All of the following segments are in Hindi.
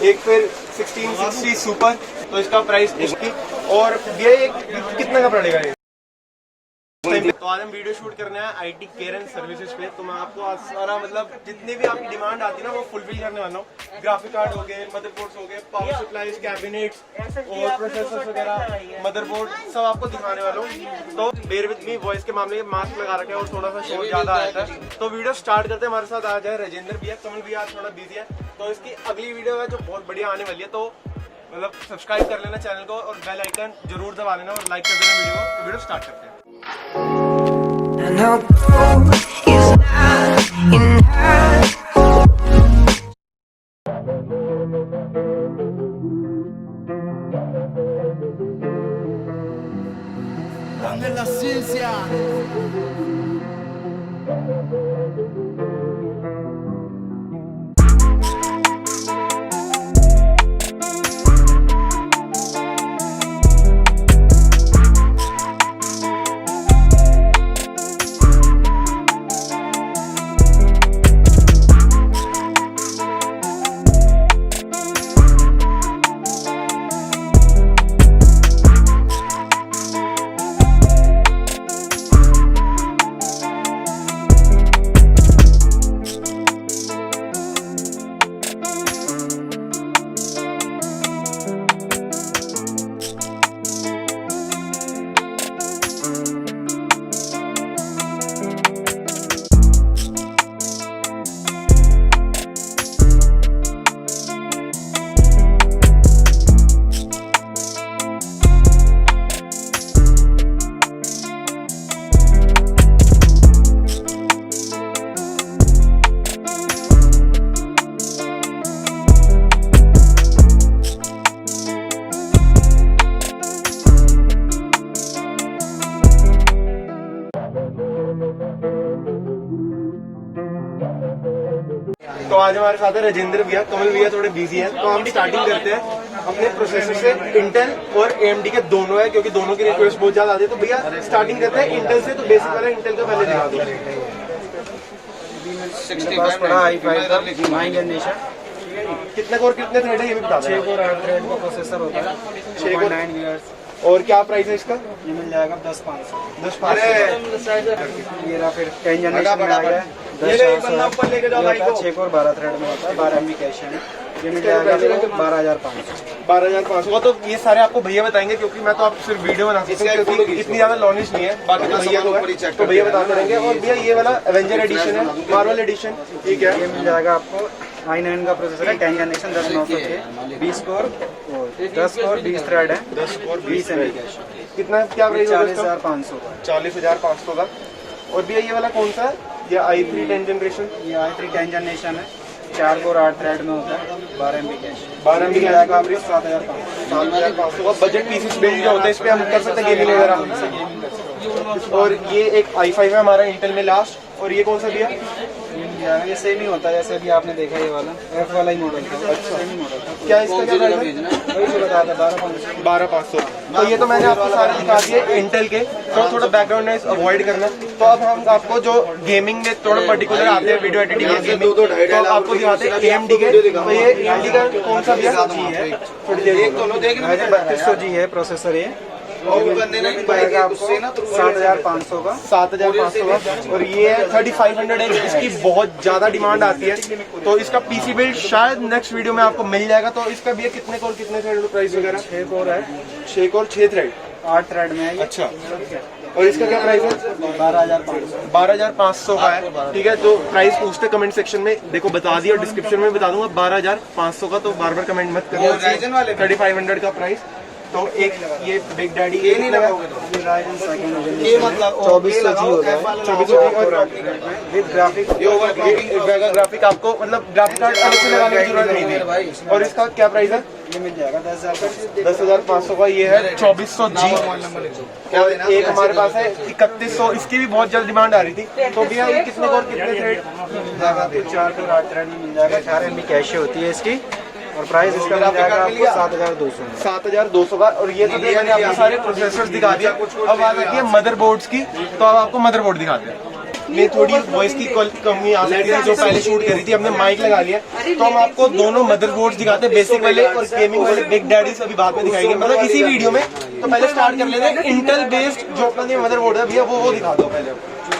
एक फिर 1660 सुपर, तो इसका प्राइस इसकी, और ये कितने का पड़ेगा ये? तो आज हम वीडियो शूट करने हैं आईटी केयर एंड सर्विसेज पे। तो मैं आपको आज सारा मतलब जितनी भी आपकी डिमांड आती है ना वो फुलफिल करने वाला हूँ। ग्राफिक कार्ड हो गए, मदरबोर्ड्स हो गए, पावर सप्लाईज, कैबिनेट्स और प्रोसेसर्स वगैरह, मदरबोर्ड सब आपको दिखाने वाला हूँ। तो बेयर विद मी, वॉइस के मामले में मास्क लगा रखे हैं और थोड़ा सा शोर ज्यादा आता है। तो वीडियो स्टार्ट करते हैं। हमारे साथ आ जाए राजेंद्र भैया, कमल भैया आज थोड़ा बिजी है, तो इसकी अगली वीडियो है जो बहुत बढ़िया आने वाली है। तो मतलब सब्सक्राइब कर लेना चैनल को और बेल आइकन जरूर दबा लेना और लाइक कर देना वीडियो को। तो वीडियो स्टार्ट करते हैं। And our goal is not enough. Dame la ciencia. तो आज हमारे साथ है राजेंद्र भैया, कमल भैया थोड़े बिजी हैं, तो हम स्टार्टिंग करते हैं अपने प्रोसेसर से। इंटेल और AMD के दोनों है क्योंकि दोनों की रिक्वेस्ट बहुत ज्यादा आती है। तो भैया स्टार्टिंग करते हैं इंटेल से। तो बेसिक वाला इंटेल का पहले दिखा दो। 65 पड़ा i5 का 9 जनरेशन, कितने कोर कितने थ्रेड है ये भी बता दें। 6 कोर 8 थ्रेड का प्रोसेसर होता है, 6.9 GHz। और क्या प्राइस है इसका? ये मिल जाएगा 10,500। 10,500। ये रहा फिर 10 जनरेशन में आ गया 10,400। 6 कोर 12 थ्रेड में होता है, 12 MB कैश है। ये मिल जाएगा 12,500। 12,500 का। तो ये सारे आपको भैया बताएंगे क्योंकि मैं तो आप सिर्फ वीडियो बना सकता हूँ क्योंकि इतनी ज्यादा नॉलेज नहीं है। बाकी तो भैया को है, तो भैया बताते रहेंगे। और भैया ये वाला एवेंजर एडिशन है, मार्वल एडिशन, ठीक है। ये मिल जाएगा आपको i9 का प्रोसेसर है, 10 जनरेशन 10,900, 20 कोर 10 कोर 20 थ्रेड है, 10 कोर 20 MB कैश। कितना क्या प्राइस होगा इसका? 40,500 का। 40,500 का। और भैया ये वाला कौन सा है? ये i3 10 जनरेशन। ये i3 10 जनरेशन है, 4 कोर 8 थ्रेड में होता है, 12 MB कैश। 12 MB जाएगा आपको 7,500। 7,500 का। बजट पीसीस बिल्ड जो होता है इस पे हम कर सकते हैं गेमिंग वगैरह। और ये एक i5 है हमारा इंटेल में लास्ट। और ये कौन सा भैया? ये सेम ही होता है जैसे अभी आपने देखा ये वाला F वाला ही मॉडल था। अच्छा, सेम ही मॉडल था। क्या इसका क्या प्राइस है? वही जो बताया था 12,500। 12,500। तो ये तो मैंने आपको सारे दिखा दिए इंटेल के। तो थोड़ा बैकग्राउंड नॉइस अवॉइड करना। तो अब हम आपको जो गेमिंग में थोड़ा पर्टिकुलर आते हैं, वीडियो एडिटिंग में गेमिंग, तो आपको दिखाते हैं AMD के। तो ये AMD का कौन सा भैया? दोनों देखना 3200G है प्रोसेसर। ये पड़ेगा आपको 7,500 का। 7,500 का। और ये 3500 है, इसकी बहुत ज्यादा डिमांड आती है। तो इसका पीसी बिल्ड शायद नेक्स्ट वीडियो में आपको मिल जाएगा। तो इसका भी कितने कोर कितने थ्रेड प्राइस वगैरह? 6 कोर है, 6 कोर 6 थ्रेड 8 थ्रेड में है ये। अच्छा। और इसका क्या प्राइस है? 12,500। 12,500 का है, ठीक है। तो प्राइस पूछते कमेंट सेक्शन में, देखो बता दिया और डिस्क्रिप्शन में बता दूंगा 12,500 का। तो बार बार कमेंट मत करना। 3500 का प्राइस। तो एक ये बिग डैडी ये नहीं लगाओगे तो ये मतलब 2400G होता है, 2400 विद ग्राफिक। ग्राफिक आपको मतलब ग्राफिक कार्ड अलग से लगाने की जरूरत नहीं है। और इसका क्या प्राइस है? ये मिल जाएगा 10,000। 10,500 का। ये है 2400G। और एक हमारे पास है 3100, इसकी भी बहुत जल्द डिमांड आ रही थी। तो भैया ये कितने कोर कितने थ्रेड? मिल जाएगा आपको 4 कोर 8 थ्रेड में मिल जाएगा, 18 MB कैश होती है इसकी। और प्राइस इसका मिल जाएगा आपको 7,200 में। 7,200 का। और ये तो मैंने आपको सारे प्रोसेसर्स दिखा दिया। अब बात आती है मदरबोर्ड्स की, तो अब आपको मदरबोर्ड दिखाते हैं। में थोड़ी वॉइस की कमी आ सकती है, जो पहले शूट करी थी हमने माइक लगा लिया, तो हम आपको दोनों मदरबोर्ड दिखाते हैं, बेसिक वाले और गेमिंग वाले। बिग डैडी अभी बाद में दिखाएंगे, मतलब इसी वीडियो में। तो पहले स्टार्ट कर लेते हैं इंटेल बेस्ड जो अपना मदरबोर्ड है भैया, वो दिखा दो पहले।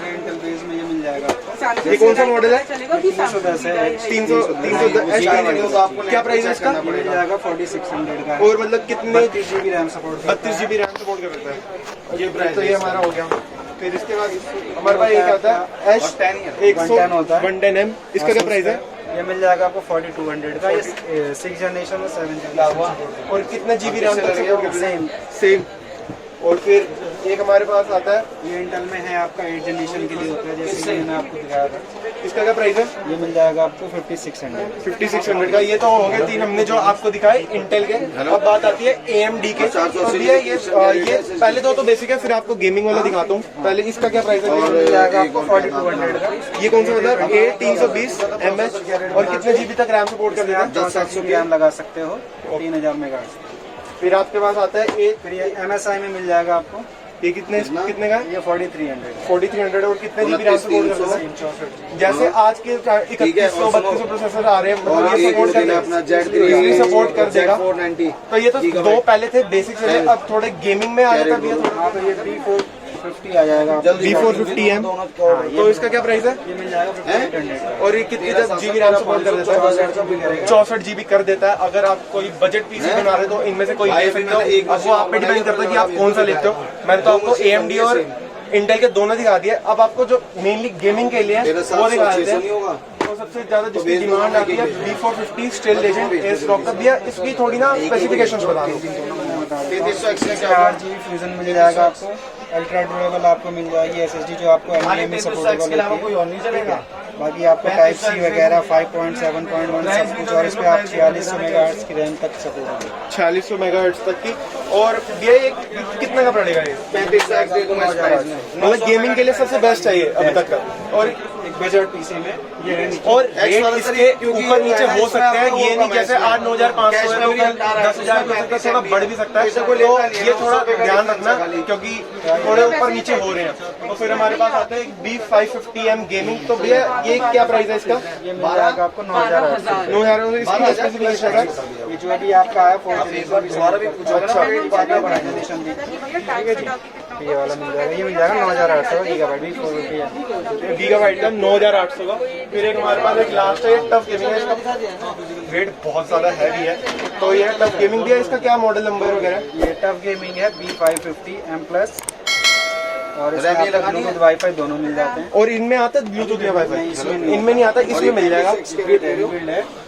इंटेल बेस में ये मिल जाएगा आपको। ये कौन सा मॉडल है? 310 है। 310 क्या प्राइस है इसका? मिल जाएगा 4600 का। और मतलब कितने? 32 GB रैम सपोर्ट करता है। 32 GB रैम सपोर्ट कर देता है। ये प्राइस तो ये हमारा हो गया। फिर इसके बाद हमारे पास एक आता है एच 110 होता है 110M, इसका क्या प्राइस है? ये मिल जाएगा आपको 4200 का। ये 6 जनरेशन और 7 जनरेशन। और कितना GB रैम तक सपोर्ट करता है? सेम। सेम। और फिर एक हमारे पास आता है, ये इंटेल में है आपका 8 जनरेशन के लिए होता है, जैसे कि मैंने आपको दिखाया था। इसका क्या प्राइस है? ये मिल जाएगा आपको 5600। 5600 का। ये तो हो गए 3 हमने जो आपको दिखाए इंटेल के। अब बात आती है AMD के। तो ये पहले तो बेसिक है, फिर आपको गेमिंग वाला दिखाता हूँ। पहले इसका क्या प्राइस है? मिल जाएगा आपको 4200 का। ये कौन सा मतलब? A320 और कितने GB तक रैम सपोर्ट कर देता है? 64 GB रैम लगा सकते हो 3000 मेगाहर्ट्ज। फिर आपके पास आता है फिर ये MSI में मिल जाएगा आपको। ये कितने का है? ये 4300। 4300 और कितने GB रैम सपोर्ट कर देता है? 64। जैसे आज के 3100 3200 प्रोसेसर आ रहे हैं, मतलब ये सपोर्ट कर सपोर्ट कर देगा। तो ये तो दो पहले थे बेसिक से, अब थोड़े गेमिंग में आ जाता है भैया थोड़ा। हाँ, तो ये B450 आ जाएगा। B450M। तो इसका क्या प्राइस है? ये मिल जाएगा 5800। और ये कितनी GB रैम सपोर्ट कर देता है? 64 GB कर देता है। अगर आप कोई बजट पीसी बना रहे हो तो इनमें से कोई ले सकते हो। अब वो आप पे डिपेंड करता है कि आप कौन सा लेते हो। मैंने तो आपको AMD और इंटेल के दोनों दिखा दिए। अब आपको जो मेनली गेमिंग के लिए वो दिखा देते हैं। तो सबसे ज्यादा जिसकी डिमांड आती है B450 still legend S rock का। भैया इसकी थोड़ी ना स्पेसिफिकेशंस बता दो। 8GB फ्यूजन मिल जाएगा आपको। अल्ट्रा ड्यूरेबल आपको मिल जाएगी SSD जो आपको NVMe सपोर्टेबल होती है। बाकी आपको टाइप C वगैरह 5.7.1 सब कुछ, और इस पे आप 4600 मेगाहर्ट्ज की रैम तक सपोर्ट होगी। 4600 मेगाहर्ट्ज तक की। और भैया ये कितना का पड़ेगा ये? 35,000 मतलब गेमिंग के लिए सबसे बेस्ट है ये अभी तक का। और एक बजट पीसी में ये और रेट इसके ऊपर नीचे हो सकते हैं, ये नहीं जैसे 8-9,500 है तो 10,000 हो सकता है, थोड़ा बढ़ भी सकता है। तो ये थोड़ा ध्यान रखना क्योंकि थोड़े ऊपर नीचे हो रहे हैं। तो फिर हमारे पास आता है B550M गेमिंग। तो भैया ये क्या प्राइस है इसका? ये मिल जाएगा आपको 9,000। 9,000। इसकी स्पेसिफिकेशन है? ये जो अभी आपका आया 4 ये वाला मिल जाएगा। ये मिल जाएगा 9,800 गीगाबाइट का 9,800 का। फिर एक हमारे पास एक लास्ट है टफ गेमिंग है। इसका वेट बहुत ज्यादा हैवी है, तो ये टफ गेमिंग भी है। इसका क्या मॉडल नंबर वगैरह? ये टफ गेमिंग है B550M+, और इसमें ब्लूटूथ वाईफाई दोनों मिल जाते हैं। और इनमें आता है ब्लूटूथ या वाईफाई? इनमें नहीं आता, इसमें मिल जाएगा।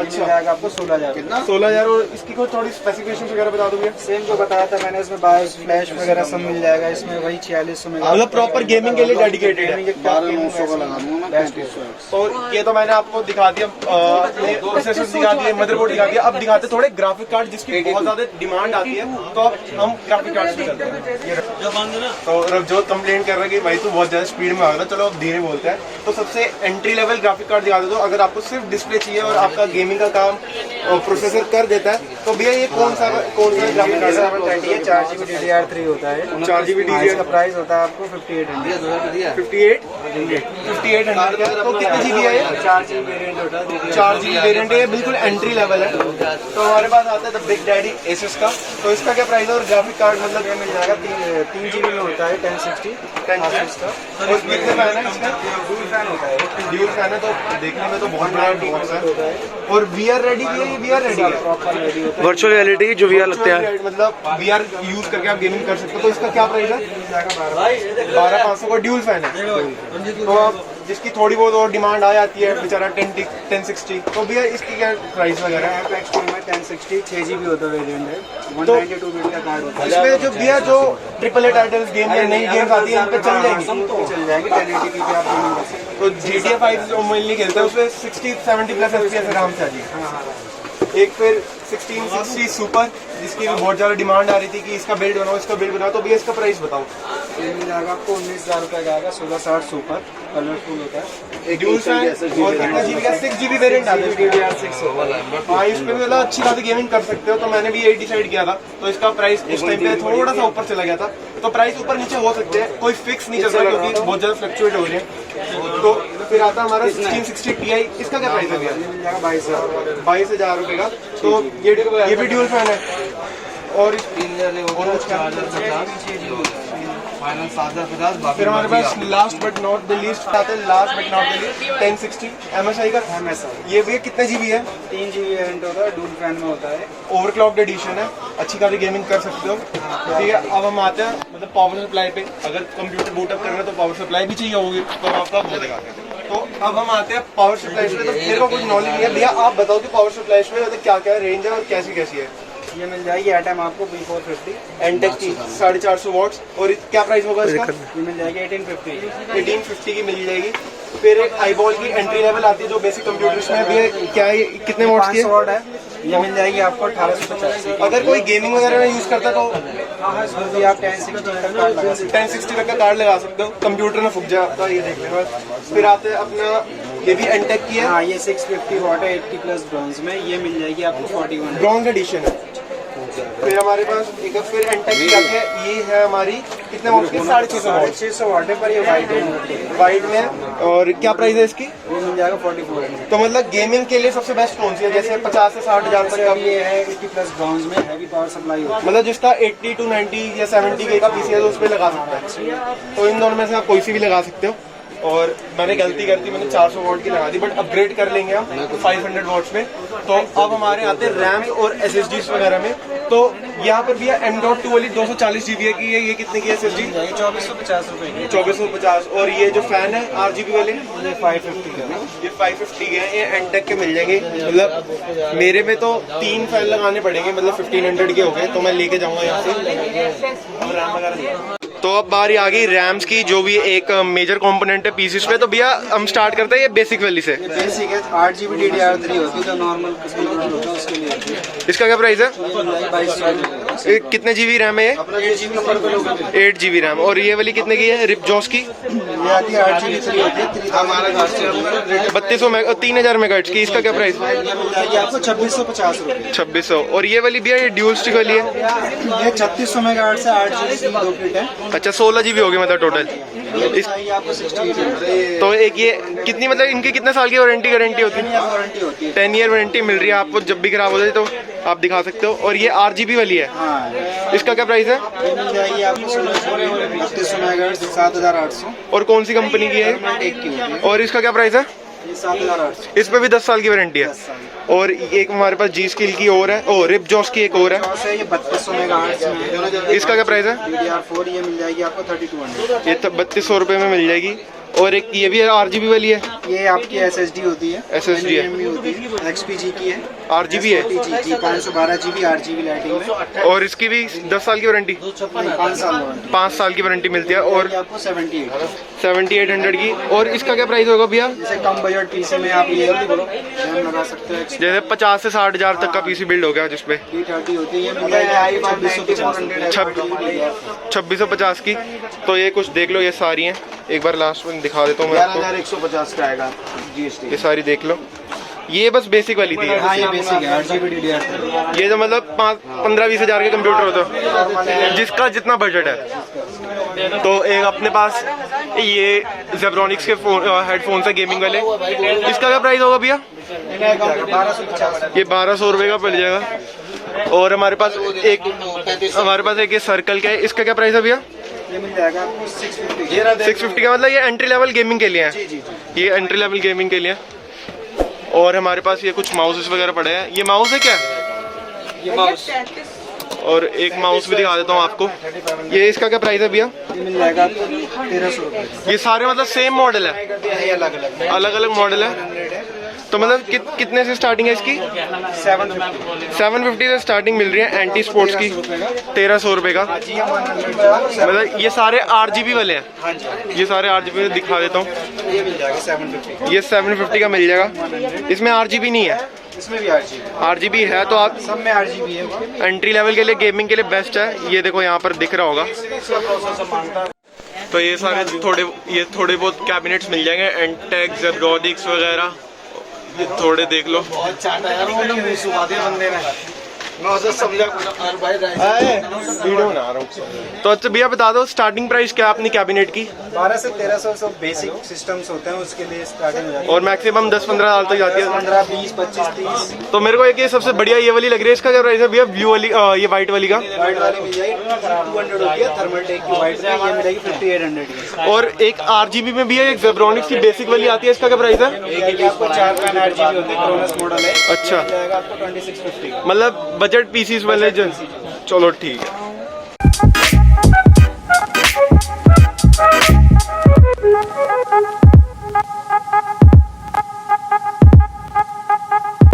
अच्छा जाएगा आपको 16,000। 16,000। और इसकी कोई थोड़ी स्पेसिफिकेशन वगैरह बता दोगे? सेम जो बताया था मैंने, इसमें बायोस फ्लैश वगैरह सब मिल जाएगा। इसमें वही 4600 में, मतलब प्रॉपर गेमिंग के लिए डेडिकेटेड है। 12,900 का लगा। और ये तो मैंने आपको दिखा दिया, प्रोसेसर दिखा दिए, मदरबोर्ड दिखा दिया। अब दिखाते थोड़े ग्राफिक कार्ड जिसकी बहुत ज्यादा डिमांड आती है, तो अब हम ग्राफिक कार्ड से चलते हैं। तो जो कंप्लेंट कर रहे हैं कि भाई तू बहुत ज्यादा स्पीड में आ रहा है, चलो अब धीरे बोलते हैं। तो सबसे एंट्री लेवल ग्राफिक कार्ड दिखा दो। अगर आपको सिर्फ डिस्प्ले चाहिए और आपका गेमिंग का काम प्रोसेसर कर देता है, तो भैया ये कौन सा ग्राफिक कार्ड है? 4GB DDR3 होता है। 4GB DDR का प्राइस होता है आपको 5800। 5800 का। तो कितने GB है ये? 4GB वेरिएंट होता है। 4GB वेरिएंट है, बिल्कुल एंट्री लेवल है। तो हमारे पास आता है द बिग डैडी एसएस का। तो इसका क्या प्राइस है? और ग्राफिक कार्ड मतलब ये मिल जाएगा 3GB में होता है 1060 का। और कितने फैन है इसका? डुअल फैन होता है। ड्यूल फैन है, तो देखने में तो बहुत बड़ा बॉक्स है। और VR रेडी भी है? ये VR रेडी है, प्रॉपर रेडी होता है। वर्चुअल रियलिटी जो VR लगते हैं, मतलब VR यूज करके आप गेमिंग कर सकते हो। तो इसका क्या प्राइस है? 12,500 का ड्यूल फैन है। तो आप जिसकी थोड़ी बहुत और डिमांड आ जाती है बेचारा 1060, तो भैया इसकी क्या प्राइस वगैरह है? एक्सट्रीम में 1060 6GB होता है वेरिएंट है। 192 बिट का कार्ड होता है। इसमें जो भैया जो AAA टाइटल्स गेम या नई गेम्स आती है इन पे चल जाएंगी? चल जाएंगे 1080p पे आप गेमिंग कर सकते तो GTA 5 जो मोबाइल नहीं खेलते उसमें 60-70 प्लस FPS आराम से आ जाएगी। एक फिर 1660 सुपर, जिसकी भी बहुत ज़्यादा डिमांड आ रही थी कि इसका बिल्ड बनाओ, इसका बिल्ड बनाओ, तो भैया इसका प्राइस बताओ। ये मिल जाएगा आपको 19,000 रुपये का आएगा, 1660 सुपर, कलरफुल होता है। ड्यूल फैन और कितना जीबी का 6 GB वेरिएंट आता है DDR6 होगा। हाँ, इस पे भी मतलब अच्छी खासी गेमिंग कर सकते हो, तो मैंने भी यही डिसाइड किया था। तो इसका प्राइस उस टाइम पे थोड़ा सा ऊपर चला गया था, तो प्राइस ऊपर नीचे हो सकते हैं, कोई फिक्स नहीं चलता क्योंकि बहुत ज़्यादा फ्लक्चुएट हो रही है। तो फिर आता हमारा 1660 Ti, इसका क्या प्राइस है भैया? ये मिल जाएगा 22,000। 22,000 रुपए का। तो ये भी ड्यूल फैन है और फिर हमारे पास last but not the least आते हैं, last but not the least 1060 MSI का। ये भी कितने जीबी है? 3 GB वेरिएंट होता है, डुअल फैन में होता है। ओवरक्लॉक्ड एडिशन है, अच्छी खासी गेमिंग कर सकते हो। ठीक है, अब हम आते हैं मतलब पावर सप्लाई पे। अगर कंप्यूटर बूटअप करना है तो पावर सप्लाई भी चाहिए होगी, तो हम आपको वो दिखाते हैं। तो अब हम आते हैं पावर सप्लाई पे। तो मेरे को कुछ नॉलेज नहीं है भैया, आप बताओ कि पावर सप्लाई में मतलब क्या क्या रेंज है और कैसी कैसी है? ये मिल जाएगी एटम आपको B450, एनटेक की 450 वॉट्स। और क्या प्राइस होगा इसका? ये मिल जाएगी 1850 की मिल जाएगी। फिर एक आईबॉल की एंट्री लेवल आती है जो बेसिक कंप्यूटर्स में भी है, क्या है, कितने वॉट्स की 500 है? वाट है। ये मिल जाएगी आपको 1850 की। अगर कोई गेमिंग वगैरह में यूज करता है तो इसमें भी आप 1060 तक कार्ड लगा सकते 1060 तक का कार्ड लगा सकते हो, कंप्यूटर में फूक जाए आपका। ये देख लेना। फिर आते हैं अपना, ये भी एनटेक की हैं। है, हाँ, ये 650 वाट है 80 प्लस ब्रॉन्ज में। ये मिल जाएगी आपको 41। ब्रॉन्ज एडिशन है। फिर हमारे पास एक फिर एनटेक की आती है, ये है हमारी कितने वॉट की? 650 वाट है, पर ये वाइट है। वाइड में है। और क्या प्राइस है इसकी? ये मिल जाएगा 44। तो मतलब गेमिंग के लिए सबसे बेस्ट कौन सी है? जैसे 50 से 60,000 तक का ये है 80 प्लस ब्रॉन्ज में, हैवी पावर सप्लाई होती है। मतलब जिसका 80 to 90 या 70 के का पीसी है तो उस पर लगा सकता है। तो इन दोनों में से आप कोई सी भी लगा सकते हो। और मैंने गलती कर दी, मैंने 400 वॉट की लगा दी, बट अपग्रेड कर लेंगे हम 500 वॉट्स में। तो अब हमारे आते हैं रैम्स और SSDs वगैरह में। तो यहाँ पर भी है M.2 वाली 240 GB की है। ये कितने की है SSD? 2450 रुपए की। 2450। और ये जो फैन है RGB वाले, ये 550 का है। ये 550 के हैं, ये एनटेक के मिल जाएंगे। मतलब मेरे में तो 3 फैन लगाने पड़ेंगे, मतलब 1500 के हो गए, तो मैं लेके जाऊंगा यहाँ से। अब रैम वगैरह, तो अब बारी आ गई रैम्स की, जो भी एक मेजर कंपोनेंट है पीसीस में। तो भैया हम स्टार्ट करते हैं ये बेसिक वाली से। ये बेसिक है, 8 GB DDR3 होती है, जो नॉर्मल कंप्यूटर होता है उसके लिए। इसका क्या प्राइस है? 22 ये कितने जीबी रैम है? 8 GB नंबर पे लोग 8 GB रैम। और ये वाली कितने की है? रिपजॉस की ये आती है 8 GB 3 होती है। हमारा 3000 मेगाहर्ट्ज की। इसका क्या प्राइस? ये मिल जाएगी आपको 2650 रुपए। 2600। और ये वाली भैया, ये ड्यूल स्टिक वाली है। ये 3600 मेगाहर्ट्ज से 8 GB की 2 किट है। अच्छा, 16 GB हो गई मतलब टोटल। ये आपको 68 तो एक ये कितनी, मतलब इनकी कितने साल की वारंटी गारंटी होती है? वारंटी होती है। 10 ईयर वारंटी मिल रही है आपको, जब भी खराब हो जाए तो आप दिखा सकते हो। और ये RGB वाली है, हाँ, इसका क्या प्राइस है? ये मिल जाएगी आपको 3200 मेगाहर्ट्ज 7800। और कौन सी कंपनी की है? एक की होती है। और इसका क्या प्राइस है? ये 7800। इस पे भी 10 साल की वारंटी है। और एक हमारे पास जी स्किल की और है, और रिपजॉस की एक और है। है ये 3200 मेगाहर्ट्ज में। इसका क्या प्राइस है? DDR4 ये मिल जाएगी आपको 3200। ये 3200 रुपये में मिल जाएगी। और एक ये भी RGB वाली है, ये आपकी SSD होती है, SSD है। NVMe होती है, XPG की है, RGB है। SOTG 512 GB RGB लाइटिंग में। और इसकी भी 10 साल की वारंटी, 5 साल वारंटी। 5 साल की वारंटी मिलती है। और ये आपको 7800 की। और इसका क्या प्राइस होगा भैया? जैसे कम बजट पीसी में आप ये रैम लगा सकते हैं। जैसे 50 से 60,000 तक का पीसी बिल्ड हो गया जिसपे 30 होती है, ये मिल जाएगी 2650 की। तो ये कुछ देख लो, ये सारी हैं। एक बार लास्ट में दिखा देता हूँ मैं आपको। 11,150 का आएगा GST। ये सारी देख लो, ये बस बेसिक वाली थी। हाँ, ये बेसिक है 8 GB DDR3। ये जो मतलब 15-20 हज़ार के कंप्यूटर होता है, जिसका जितना बजट है। तो एक अपने पास ये जेब्रॉनिक्स के हेडफोन्स है गेमिंग वाले। इसका क्या प्राइस होगा भैया? 1250। ये 1200 रुपये का पड़ जाएगा। और हमारे पास एक ये सर्कल का है, इसका क्या प्राइस है भैया? ये मिल जाएगा आपको 650। 650 का। मतलब ये एंट्री लेवल गेमिंग के लिए है। ये एंट्री लेवल गेमिंग के लिए। और हमारे पास ये कुछ माउसेस वगैरह पड़े हैं। ये माउस है क्या? ये माउस और एक माउस भी दिखा देता हूँ आपको। ये इसका क्या प्राइस है भैया? ये मिल जाएगा आपको 1300 रुपये। ये सारे मतलब सेम मॉडल है, अलग अलग मॉडल है। तो मतलब कितने से स्टार्टिंग है इसकी? 750 से स्टार्टिंग मिल रही है एंटी स्पोर्ट्स की, 1300 रुपये का। मतलब ये सारे RGB वाले हैं। ये सारे RGB दिखा देता हूँ। ये मिल जाएगा 750। ये 750 का मिल जाएगा। इसमें RGB नहीं है। इसमें भी RGB RGB है तो आप सब में RGB है। एंट्री लेवल के लिए गेमिंग के लिए बेस्ट है। ये देखो यहाँ पर दिख रहा होगा। तो ये सारे थोड़े बहुत कैबिनेट्स मिल जाएंगे, एंटेक, ज़ेब्रॉनिक्स वगैरह, ये थोड़े देख लो। वीडियो बना रहा हूँ। तो अच्छा भैया बता दो स्टार्टिंग प्राइस क्या है अपनी कैबिनेट की? 12 से 1300 सब बेसिक सिस्टम्स होते हैं, उसके लिए स्टार्टिंग हो जाती है। और मैक्सिमम 10-15 साल तक जाती है। 15, 20, 25, 30। तो मेरे को एक ये सबसे बढ़िया ये वाली लग रही है, इसका क्या प्राइस है भैया? ब्लू वाली, ये वाइट वाली का? वाइट वाली मिल जाएगी 200 होती है, थर्मल टेक की वाइट में ये मिलेगी 5800 की। और एक RGB में भी है, एक ज़ेब्रॉनिक्स की बेसिक वाली आती है, इसका क्या प्राइस है? एक आपको 4 पैन RGB होती है, क्रोनस मॉडल है। अच्छा। मिल जाएगा आपको 2650 का। मतलब बजट पीसीस वाले जो। चलो ठीक है।